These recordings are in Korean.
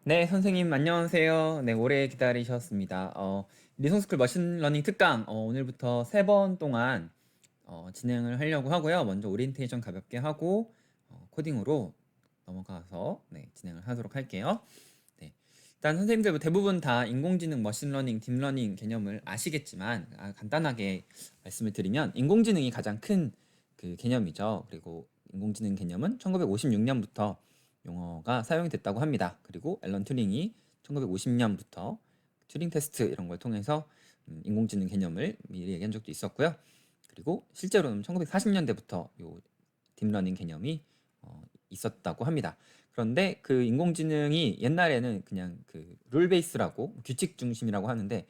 네, 선생님 안녕하세요. 네, 오래 기다리셨습니다. 리송스쿨 머신러닝 특강 오늘부터 3번 동안 진행을 하려고 하고요. 먼저 오리엔테이션 가볍게 하고 코딩으로 넘어가서 네, 진행을 하도록 할게요. 네, 일단 선생님들 대부분 다 인공지능, 머신러닝, 딥러닝 개념을 아시겠지만 간단하게 말씀을 드리면 인공지능이 가장 큰 그 개념이죠. 그리고 인공지능 개념은 1956년부터 용어가 사용이 됐다고 합니다. 그리고 앨런 튜링이 1950년부터 튜링 테스트 이런 걸 통해서 인공지능 개념을 미리 얘기한 적도 있었고요. 그리고 실제로는 1940년대부터 요 딥러닝 개념이 있었다고 합니다. 그런데 그 인공지능이 옛날에는 그냥 그 룰 베이스라고 규칙 중심이라고 하는데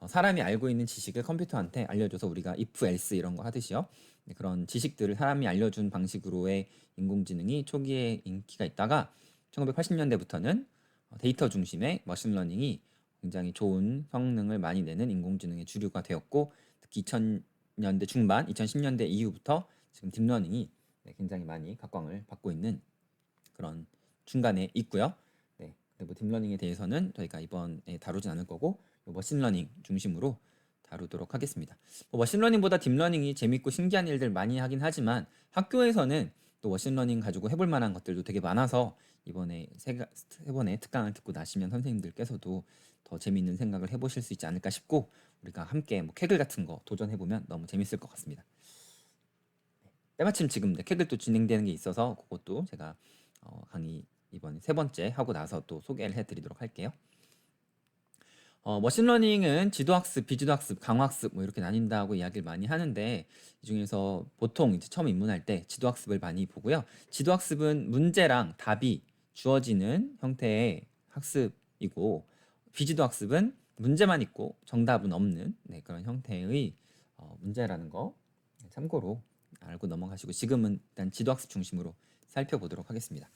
사람이 알고 있는 지식을 컴퓨터한테 알려줘서 우리가 if, else 이런 거 하듯이요. 네, 그런 지식들을 사람이 알려준 방식으로의 인공지능이 초기에 인기가 있다가 1980년대부터는 데이터 중심의 머신러닝이 굉장히 좋은 성능을 많이 내는 인공지능의 주류가 되었고 특히 2000년대 중반, 2010년대 이후부터 지금 딥러닝이 굉장히 많이 각광을 받고 있는 그런 중간에 있고요. 네, 그리고 딥러닝에 대해서는 저희가 이번에 다루진 않을 거고 머신러닝 중심으로 다루도록 하겠습니다. 머신러닝보다 딥러닝이 재밌고 신기한 일들 많이 하긴 하지만 학교에서는 또 머신러닝 가지고 해볼 만한 것들도 되게 많아서 이번에 세 번의 특강을 듣고 나시면 선생님들께서도 더 재밌는 생각을 해보실 수 있지 않을까 싶고 우리가 함께 뭐 캐글 같은 거 도전해보면 너무 재밌을 것 같습니다. 때마침 지금 캐글 또 진행되는 게 있어서 그것도 제가 강의 이번 3번째 하고 나서 또 소개를 해드리도록 할게요. 머신러닝은 지도학습, 비지도학습, 강화학습 뭐 이렇게 나뉜다고 이야기를 많이 하는데 이 중에서 보통 이제 처음 입문할 때 지도학습을 많이 보고요. 지도학습은 문제랑 답이 주어지는 형태의 학습이고 비지도학습은 문제만 있고 정답은 없는 그런 형태의 문제라는 거 참고로 알고 넘어가시고 지금은 일단 지도학습 중심으로 살펴보도록 하겠습니다.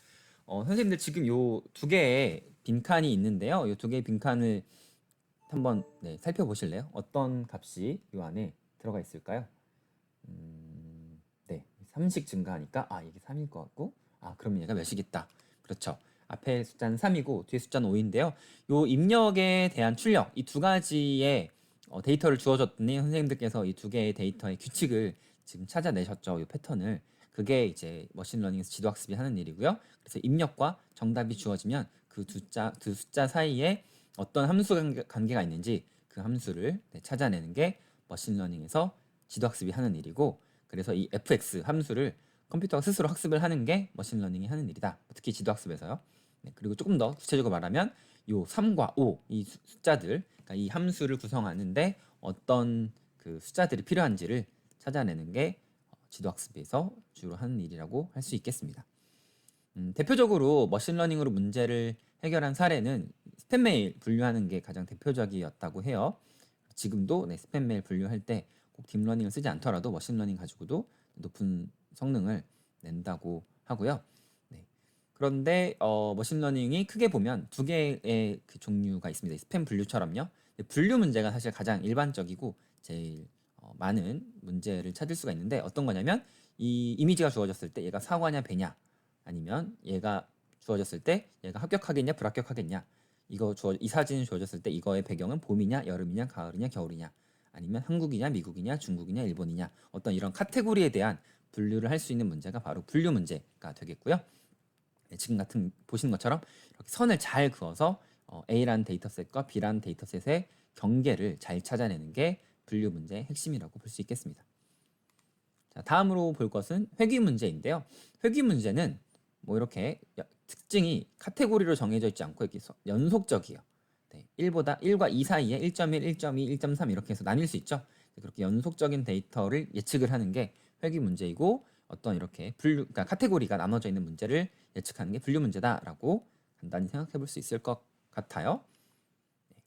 선생님들 지금 요 두 개의 빈칸이 있는데요. 요 두 개의 빈칸을 한번 살펴보실래요? 어떤 값이 요 안에 들어가 있을까요? 네, 3씩 증가하니까 이게 3일 것 같고 그럼 얘가 몇이겠다. 그렇죠. 앞에 숫자는 3이고 뒤에 숫자는 5인데요. 요 입력에 대한 출력 이 두 가지의 데이터를 주어줬더니 선생님들께서 이 두 개의 데이터의 규칙을 지금 찾아내셨죠. 이 패턴을. 그게 이제 머신러닝에서 지도학습이 하는 일이고요. 그래서 입력과 정답이 주어지면 그 두 숫자 사이에 어떤 함수 관계가 있는지 그 함수를 찾아내는 게 머신러닝에서 지도학습이 하는 일이고 그래서 이 fx 함수를 컴퓨터가 스스로 학습을 하는 게 머신러닝이 하는 일이다. 특히 지도학습에서요. 그리고 조금 더 구체적으로 말하면 요 3과 5 이 숫자들 그러니까 이 함수를 구성하는데 어떤 그 숫자들이 필요한지를 찾아내는 게 지도학습에서 주로 하는 일이라고 할 수 있겠습니다. 대표적으로 머신러닝으로 문제를 해결한 사례는 스팸 메일 분류하는 게 가장 대표적이었다고 해요. 지금도 스팸 메일 분류할 때 꼭 딥러닝을 쓰지 않더라도 머신러닝 가지고도 높은 성능을 낸다고 하고요. 그런데 머신러닝이 크게 보면 두 개의 그 종류가 있습니다. 스팸 분류처럼요. 분류 문제가 사실 가장 일반적이고 제일 많은 문제를 찾을 수가 있는데 어떤 거냐면 이 이미지가 주어졌을 때 얘가 사과냐 배냐 아니면 얘가 주어졌을 때 얘가 합격하겠냐 불합격하겠냐 이 사진이 주어졌을 때 이거의 배경은 봄이냐 여름이냐 가을이냐 겨울이냐 아니면 한국이냐 미국이냐 중국이냐 일본이냐 어떤 이런 카테고리에 대한 분류를 할 수 있는 문제가 바로 분류 문제가 되겠고요. 지금 같은 보시는 것처럼 이렇게 선을 잘 그어서 A라는 데이터셋과 B라는 데이터셋의 경계를 잘 찾아내는 게 분류 문제의 핵심이라고 볼 수 있겠습니다. 자, 다음으로 볼 것은 회귀 문제인데요. 회귀 문제는 뭐 이렇게 특징이 카테고리로 정해져 있지 않고 이렇게 연속적이에요. 1과 2 사이에 1.1, 1.2, 1.3 이렇게 해서 나뉠 수 있죠. 그렇게 연속적인 데이터를 예측을 하는 게 회귀 문제이고 어떤 이렇게 그러니까 카테고리가 나눠져 있는 문제를 예측하는 게 분류 문제다라고 간단히 생각해 볼 수 있을 것 같아요.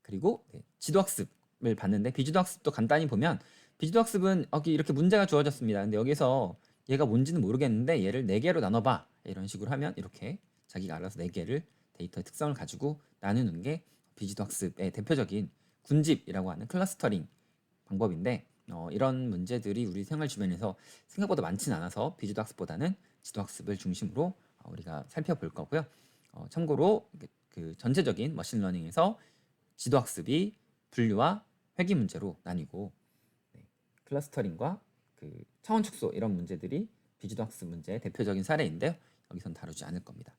그리고 지도학습을 봤는데 비지도학습도 간단히 보면 비지도학습은 여기 이렇게 문제가 주어졌습니다. 근데 여기서 얘가 뭔지는 모르겠는데 얘를 4개로 나눠봐 이런 식으로 하면 이렇게 자기가 알아서 4개를 데이터의 특성을 가지고 나누는 게 비지도학습의 대표적인 군집이라고 하는 클러스터링 방법인데 이런 문제들이 우리 생활 주변에서 생각보다 많지는 않아서 비지도학습보다는 지도학습을 중심으로 우리가 살펴볼 거고요. 참고로 그 그 전체적인 머신러닝에서 지도학습이 분류와 회귀 문제로 나뉘고 네, 클러스터링과 그 차원 축소 이런 문제들이 비지도학습 문제의 대표적인 사례인데요. 여기선 다루지 않을 겁니다.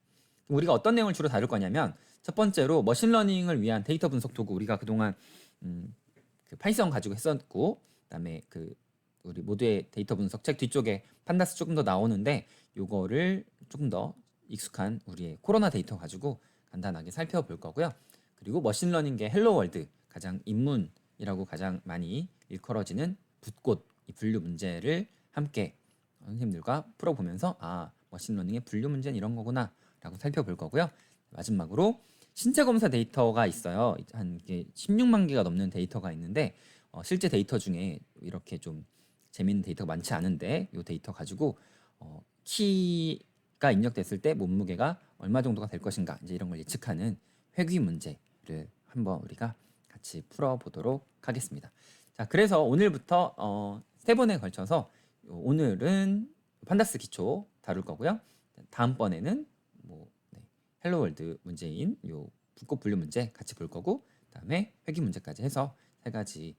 우리가 어떤 내용을 주로 다룰 거냐면 첫 번째로 머신러닝을 위한 데이터 분석 도구 우리가 그동안 그 파이썬 가지고 했었고 그다음에 그 우리 모두의 데이터 분석 책 뒤쪽에 판다스 조금 더 나오는데 요거를 조금 더 익숙한 우리의 코로나 데이터 가지고 간단하게 살펴볼 거고요. 그리고 머신러닝계 헬로월드 가장 입문이라고 가장 많이 일컬어지는 붓꽃 이 분류 문제를 함께 선생님들과 풀어보면서 아 머신러닝의 분류 문제는 이런 거구나 라고 살펴볼 거고요. 마지막으로 신체 검사 데이터가 있어요. 한 16만 개가 넘는 데이터가 있는데 실제 데이터 중에 이렇게 좀 재밌는 데이터가 많지 않은데 이 데이터 가지고 키가 입력됐을 때 몸무게가 얼마 정도가 될 것인가 이제 이런 걸 예측하는 회귀 문제를 한번 우리가 같이 풀어보도록 하겠습니다. 자, 그래서 오늘부터 3번에 걸쳐서 오늘은 판다스 기초 다룰 거고요. 다음번에는 헬로월드 문제인 요 붓꽃 분류 문제 같이 볼 거고 그다음에 회귀 문제까지 해서 3가지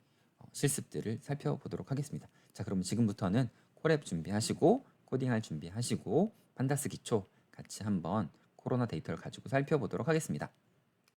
실습들을 살펴보도록 하겠습니다. 자, 그러면 지금부터는 콜앱 준비하시고 코딩할 준비하시고 판다스 기초 같이 한번 코로나 데이터를 가지고 살펴보도록 하겠습니다.